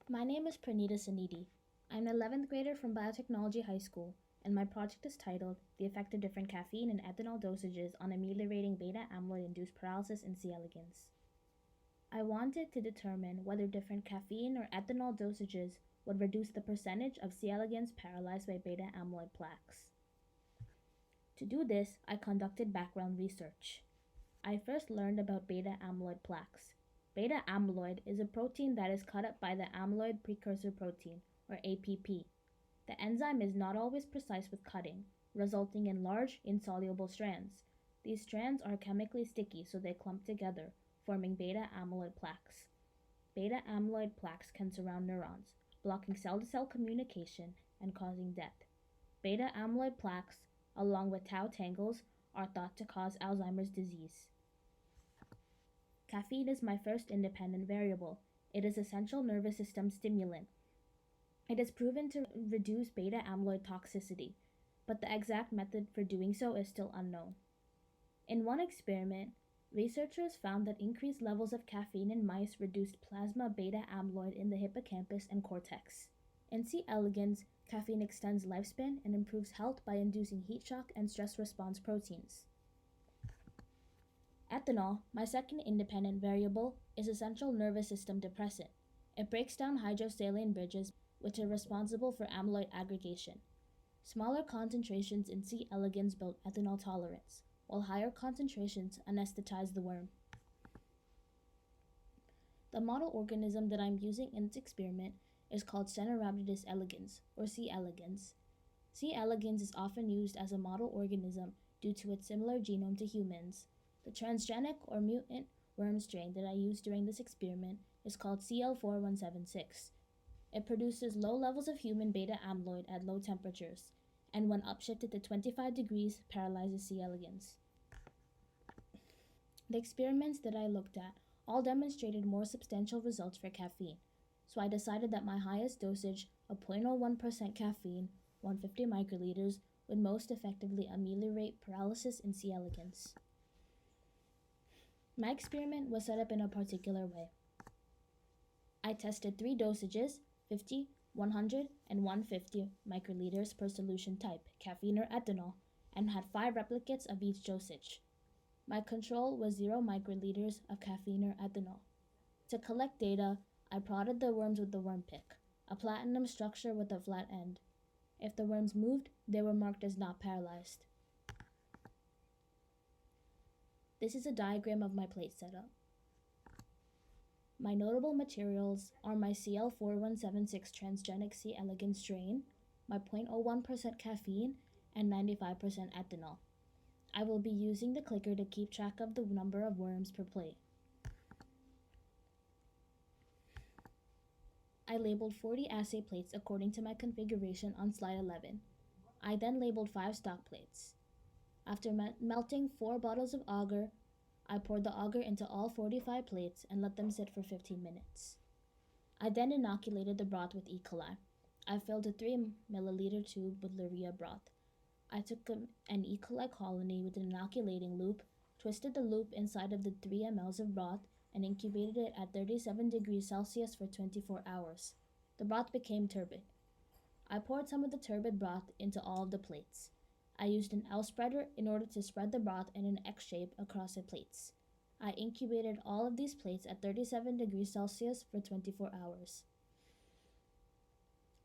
My name is Pranita Sannidhi. I'm an 11th grader from Biotechnology High School, and my project is titled The Effect of Different Caffeine and Ethanol Dosages on Ameliorating Beta Amyloid Induced Paralysis in C. elegans. I wanted to determine whether different caffeine or ethanol dosages would reduce the percentage of C. elegans paralyzed by beta amyloid plaques. To do this, I conducted background research. I first learned about beta amyloid plaques. Beta amyloid is a protein that is cut up by the amyloid precursor protein, or APP. The enzyme is not always precise with cutting, resulting in large, insoluble strands. These strands are chemically sticky, so they clump together, forming beta amyloid plaques. Beta amyloid plaques can surround neurons, blocking cell to cell communication and causing death. Beta amyloid plaques, along with tau tangles, are thought to cause Alzheimer's disease. Caffeine is my first independent variable. It is a central nervous system stimulant. It is proven to reduce beta amyloid toxicity, but the exact method for doing so is still unknown. In one experiment, researchers found that increased levels of caffeine in mice reduced plasma beta amyloid in the hippocampus and cortex. In C. elegans, caffeine extends lifespan and improves health by inducing heat shock and stress response proteins. Ethanol, my second independent variable, is a central nervous system depressant. It breaks down hydrosaline bridges, which are responsible for amyloid aggregation. Smaller concentrations in C. elegans build ethanol tolerance, while higher concentrations anesthetize the worm. The model organism that I'm using in this experiment is called Caenorhabditis elegans, or C. elegans. C. elegans is often used as a model organism due to its similar genome to humans. The transgenic or mutant worm strain that I used during this experiment is called CL4176. It produces low levels of human beta amyloid at low temperatures, and when upshifted to 25 degrees, paralyzes C. elegans. The experiments that I looked at all demonstrated more substantial results for caffeine, so I decided that my highest dosage of 0.01% caffeine, 150 microliters, would most effectively ameliorate paralysis in C. elegans. My experiment was set up in a particular way. I tested 3 dosages, 50, 100, and 150 microliters per solution type, caffeine or ethanol, and had 5 replicates of each dosage. My control was 0 microliters of caffeine or ethanol. To collect data, I prodded the worms with the worm pick, a platinum structure with a flat end. If the worms moved, they were marked as not paralyzed. This is a diagram of my plate setup. My notable materials are my CL4176 transgenic C. elegans strain, my 0.01% caffeine, and 95% ethanol. I will be using the clicker to keep track of the number of worms per plate. I labeled 40 assay plates according to my configuration on slide 11. I then labeled 5 stock plates. After melting 4 bottles of agar, I poured the agar into all 45 plates and let them sit for 15 minutes. I then inoculated the broth with E. coli. I filled a 3 milliliter tube with Luria broth. I took an E. coli colony with an inoculating loop, twisted the loop inside of the 3 mLs of broth, and incubated it at 37 degrees Celsius for 24 hours. The broth became turbid. I poured some of the turbid broth into all of the plates. I used an L spreader in order to spread the broth in an X shape across the plates. I incubated all of these plates at 37 degrees Celsius for 24 hours.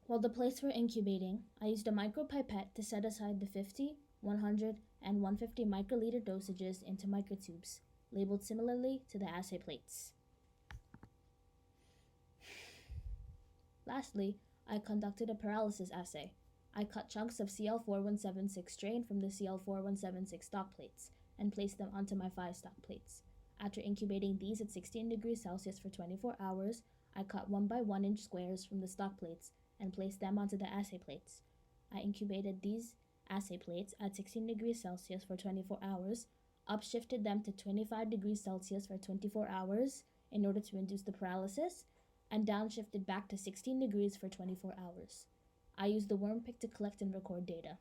While the plates were incubating, I used a micropipette to set aside the 50, 100, and 150 microliter dosages into microtubes, labeled similarly to the assay plates. Lastly, I conducted a paralysis assay. I cut chunks of CL4176 strain from the CL4176 stock plates and placed them onto my 5 stock plates. After incubating these at 16 degrees Celsius for 24 hours, I cut 1 by 1 inch squares from the stock plates and placed them onto the assay plates. I incubated these assay plates at 16 degrees Celsius for 24 hours, upshifted them to 25 degrees Celsius for 24 hours in order to induce the paralysis, and downshifted back to 16 degrees for 24 hours. I used the worm pick to collect and record data.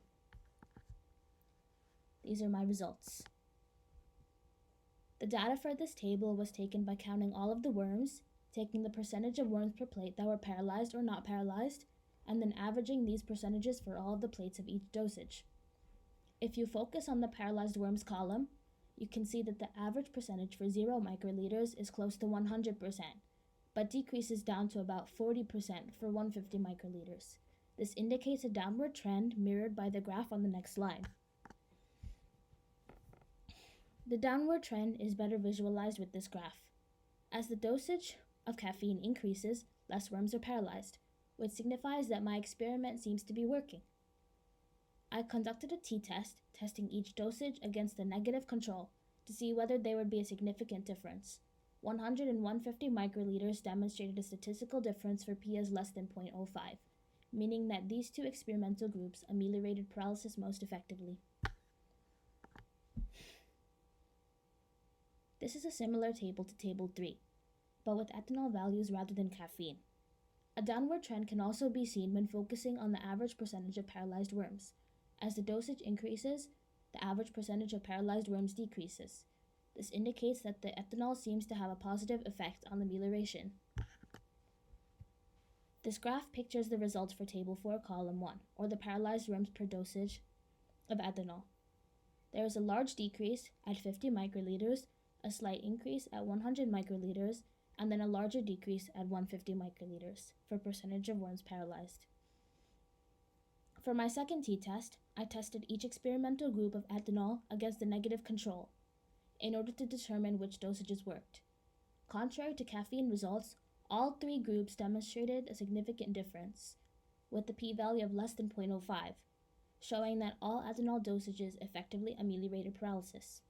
These are my results. The data for this table was taken by counting all of the worms, taking the percentage of worms per plate that were paralyzed or not paralyzed, and then averaging these percentages for all of the plates of each dosage. If you focus on the paralyzed worms column, you can see that the average percentage for 0 microliters is close to 100%, but decreases down to about 40% for 150 microliters. This indicates a downward trend mirrored by the graph on the next slide. The downward trend is better visualized with this graph. As the dosage of caffeine increases, less worms are paralyzed, which signifies that my experiment seems to be working. I conducted a t-test, testing each dosage against the negative control to see whether there would be a significant difference. 100 and 150 microliters demonstrated a statistical difference for p as less than 0.05, meaning that these two experimental groups ameliorated paralysis most effectively. This is a similar table to Table 3, but with ethanol values rather than caffeine. A downward trend can also be seen when focusing on the average percentage of paralyzed worms. As the dosage increases, the average percentage of paralyzed worms decreases. This indicates that the ethanol seems to have a positive effect on amelioration. This graph pictures the results for Table 4, Column 1, or the paralyzed worms per dosage of ethanol. There is a large decrease at 50 microliters, a slight increase at 100 microliters, and then a larger decrease at 150 microliters for percentage of worms paralyzed. For my second t-test, I tested each experimental group of ethanol against the negative control in order to determine which dosages worked. Contrary to caffeine results, all three groups demonstrated a significant difference, with the p-value of less than 0.05, showing that all ethanol dosages effectively ameliorated paralysis.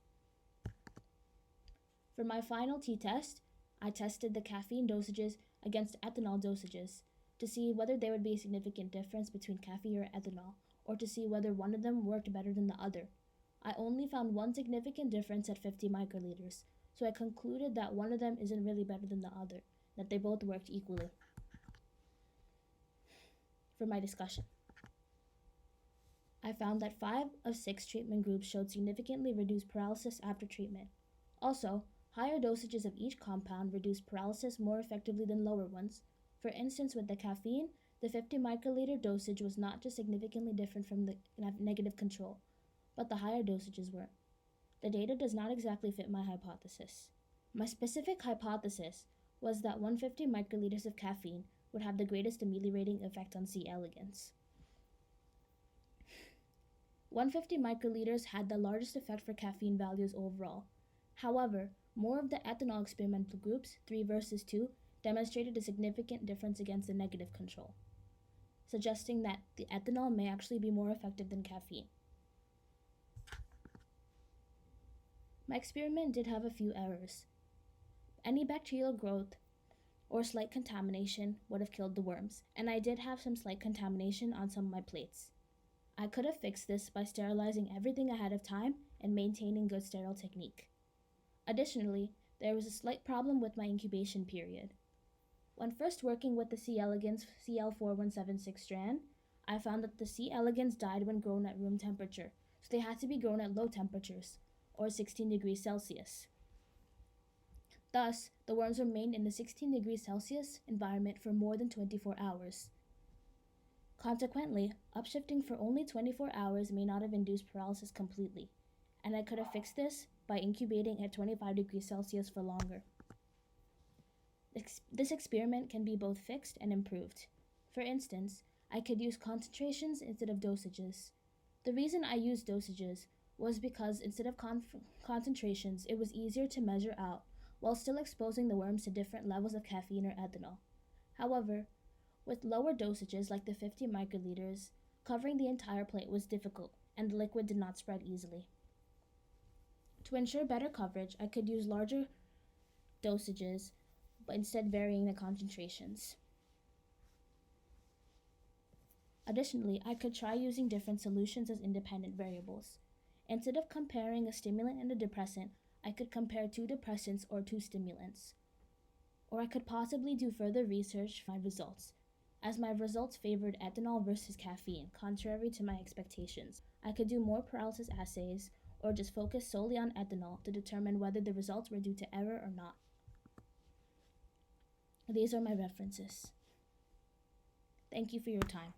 For my final t-test, I tested the caffeine dosages against ethanol dosages to see whether there would be a significant difference between caffeine or ethanol, or to see whether one of them worked better than the other. I only found one significant difference at 50 microliters, so I concluded that one of them isn't really better than the other, that they both worked equally. For my discussion, I found that 5 of 6 treatment groups showed significantly reduced paralysis after treatment. Also, higher dosages of each compound reduced paralysis more effectively than lower ones. For instance, with the caffeine, the 50 microliter dosage was not just significantly different from the negative control, but the higher dosages were. The data does not exactly fit my hypothesis. My specific hypothesis was that 150 microliters of caffeine would have the greatest ameliorating effect on C. elegans. 150 microliters had the largest effect for caffeine values overall. However, more of the ethanol experimental groups, 3 versus 2, demonstrated a significant difference against the negative control, suggesting that the ethanol may actually be more effective than caffeine. My experiment did have a few errors. Any bacterial growth or slight contamination would have killed the worms, and I did have some slight contamination on some of my plates. I could have fixed this by sterilizing everything ahead of time and maintaining good sterile technique. Additionally, there was a slight problem with my incubation period. When first working with the C. elegans CL4176 strand, I found that the C. elegans died when grown at room temperature, so they had to be grown at low temperatures, or 16 degrees Celsius. Thus, the worms remained in the 16 degrees Celsius environment for more than 24 hours. Consequently, upshifting for only 24 hours may not have induced paralysis completely, and I could have fixed this by incubating at 25 degrees Celsius for longer. This experiment can be both fixed and improved. For instance, I could use concentrations instead of dosages. The reason I used dosages was because instead of concentrations, it was easier to measure out while still exposing the worms to different levels of caffeine or ethanol. However, with lower dosages like the 50 microliters, covering the entire plate was difficult and the liquid did not spread easily. To ensure better coverage, I could use larger dosages, but instead varying the concentrations. Additionally, I could try using different solutions as independent variables. Instead of comparing a stimulant and a depressant, I could compare 2 depressants or 2 stimulants. Or I could possibly do further research to find results, as my results favored ethanol versus caffeine, contrary to my expectations. I could do more paralysis assays, or just focus solely on ethanol to determine whether the results were due to error or not. These are my references. Thank you for your time.